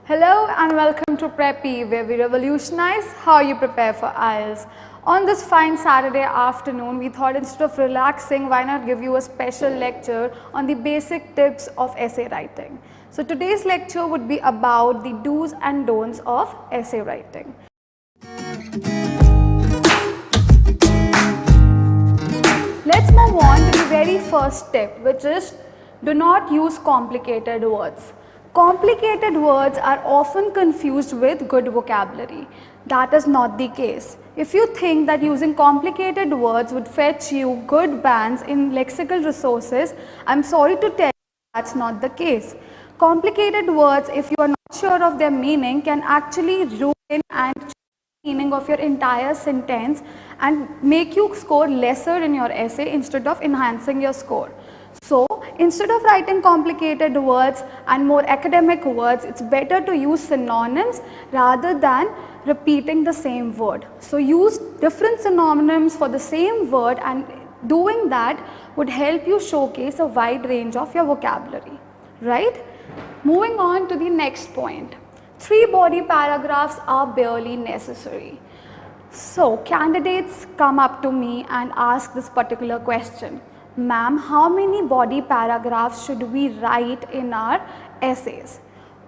Hello and welcome to Preppy, where we revolutionize how you prepare for IELTS. On this fine Saturday afternoon, we thought instead of relaxing, why not give you a special lecture on the basic tips of essay writing. So today's lecture would be about the do's and don'ts of essay writing. Let's move on to the very first tip, which is do not use complicated words. Complicated words are often confused with good vocabulary. That is not the case. If you think that using complicated words would fetch you good bands in lexical resources, I'm sorry to tell you that's not the case. Complicated words, if you are not sure of their meaning, can actually ruin and change the meaning of your entire sentence and make you score lesser in your essay instead of enhancing your score. So, instead of writing complicated words and more academic words, it's better to use synonyms rather than repeating the same word. So, use different synonyms for the same word, and doing that would help you showcase a wide range of your vocabulary, right? Moving on to the next point. 3 body paragraphs are barely necessary. So, candidates come up to me and ask this particular question. Ma'am, how many body paragraphs should we write in our essays?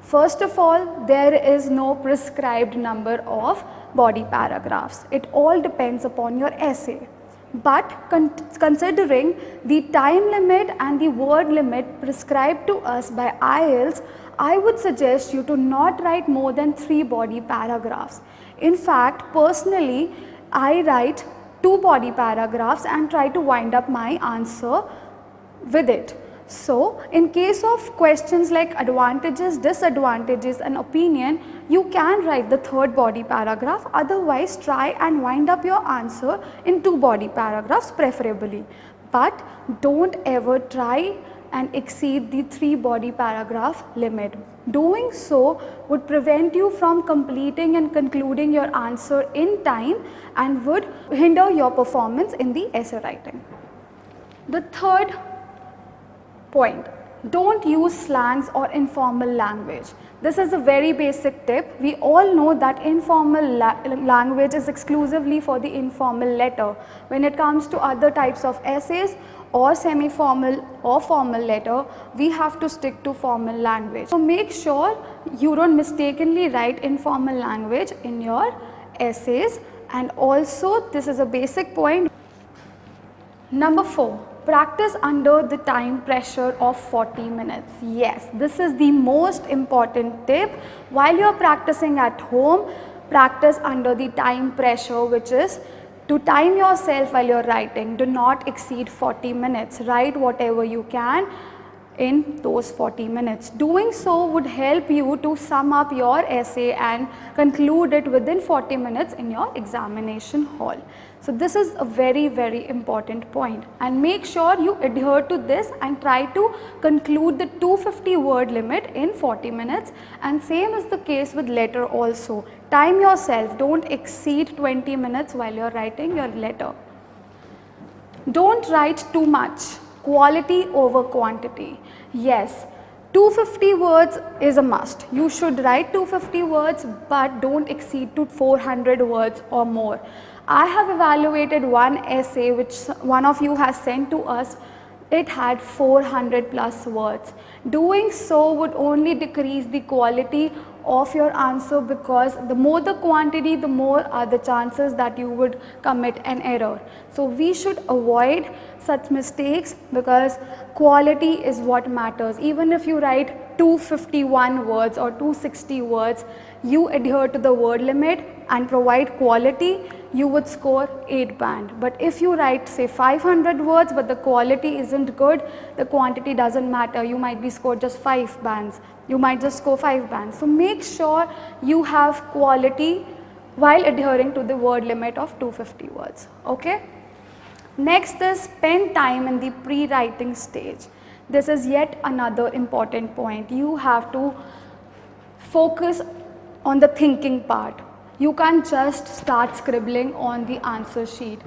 First of all, there is no prescribed number of body paragraphs. It all depends upon your essay. But considering the time limit and the word limit prescribed to us by IELTS, I would suggest you to not write more than 3 body paragraphs. In fact, personally, I write 2 body paragraphs and try to wind up my answer with it. So, in case of questions like advantages, disadvantages and opinion, you can write the 3rd body paragraph. Otherwise, try and wind up your answer in 2 body paragraphs preferably. But don't ever try and exceed the 3 body paragraph limit. Doing so would prevent you from completing and concluding your answer in time and would hinder your performance in the essay writing. The 3rd point, don't use slangs or informal language. This is a very basic tip. We all know that informal language is exclusively for the informal letter. When it comes to other types of essays or semi-formal or formal letter, we have to stick to formal language. So make sure you don't mistakenly write informal language in your essays. And also, this is a basic point. Number 4, practice under the time pressure of 40 minutes. Yes, this is the most important tip. While you're practicing at home, practice under the time pressure, which is to time yourself while you're writing. Do not exceed 40 minutes. Write whatever you can in those 40 minutes. Doing so would help you to sum up your essay and conclude it within 40 minutes in your examination hall. So this is a very, very important point, and make sure you adhere to this and try to conclude the 250 word limit in 40 minutes, and same is the case with letter also. Time yourself, don't exceed 20 minutes while you're writing your letter. Don't write too much. Quality over quantity. Yes, 250 words is a must. You should write 250 words, but don't exceed to 400 words or more. I have evaluated one essay which one of you has sent to us. It had 400 plus words. Doing so would only decrease the quality of your answer, because the more the quantity, the more are the chances that you would commit an error. So we should avoid such mistakes, because quality is what matters. Even if you write 251 words or 260 words, you adhere to the word limit and provide quality, you would score 8 band. But if you write say 500 words but the quality isn't good, the quantity doesn't matter. You might be scored just 5 bands. You might just score 5 bands. So make sure you have quality while adhering to the word limit of 250 words. Okay? Next is spend time in the pre-writing stage. This is yet another important point. You have to focus on the thinking part. You can't just start scribbling on the answer sheet.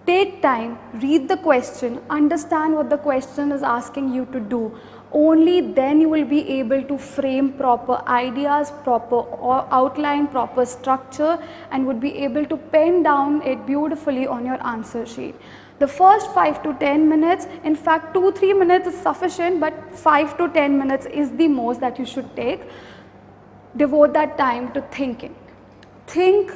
Take time, read the question, understand what the question is asking you to do. Only then you will be able to frame proper ideas, proper outline, proper structure, and would be able to pen down it beautifully on your answer sheet. The first 5 to 10 minutes, in fact 2-3 minutes is sufficient, but 5 to 10 minutes is the most that you should take. Devote that time to thinking. Think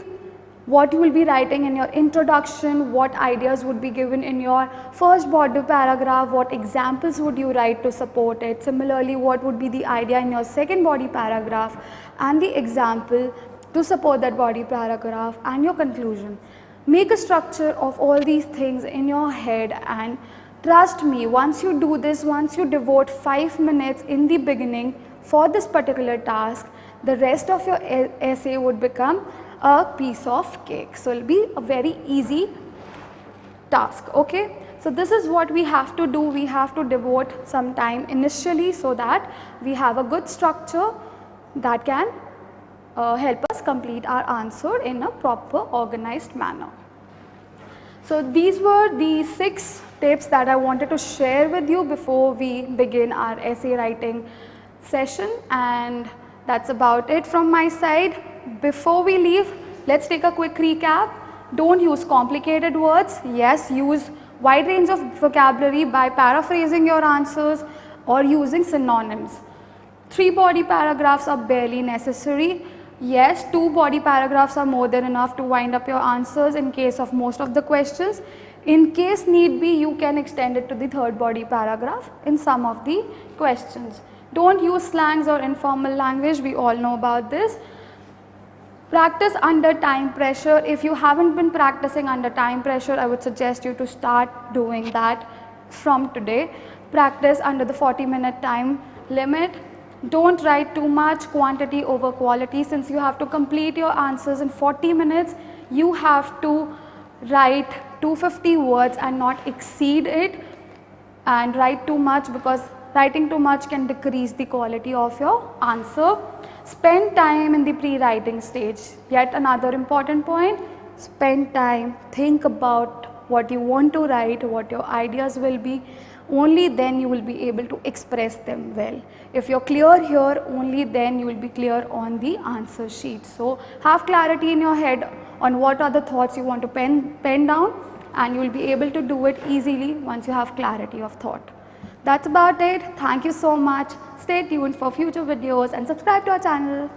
what you will be writing in your introduction, what ideas would be given in your first body paragraph, what examples would you write to support it. Similarly, what would be the idea in your second body paragraph and the example to support that body paragraph, and your conclusion. Make a structure of all these things in your head, and trust me, once you do this, once you devote 5 minutes in the beginning for this particular task, the rest of your essay would become a piece of cake. So it will be a very easy task. Okay, so this is what we have to do. We have to devote some time initially so that we have a good structure that can help us complete our answer in a proper organized manner. So these were the 6 tips that I wanted to share with you before we begin our essay writing session, and that's about it from my side. Before we leave, let's take a quick recap. Don't use complicated words. Yes, use wide range of vocabulary by paraphrasing your answers or using synonyms. 3 body paragraphs are barely necessary. Yes, 2 body paragraphs are more than enough to wind up your answers in case of most of the questions. In case need be, you can extend it to the 3rd body paragraph in some of the questions. Don't use slangs or informal language. We all know about this. Practice under time pressure. If you haven't been practicing under time pressure, I would suggest you to start doing that from today. Practice under the 40-minute time limit. Don't write too much, quantity over quality. Since you have to complete your answers in 40 minutes, you have to write 250 words and not exceed it, and write too much, because writing too much can decrease the quality of your answer. Spend time in the pre-writing stage. Yet another important point, spend time, think about what you want to write, what your ideas will be. Only then you will be able to express them well. If you're clear here, only then you will be clear on the answer sheet. So have clarity in your head on what are the thoughts you want to pen down, and you will be able to do it easily once you have clarity of thought. That's about it. Thank you so much. Stay tuned for future videos and subscribe to our channel.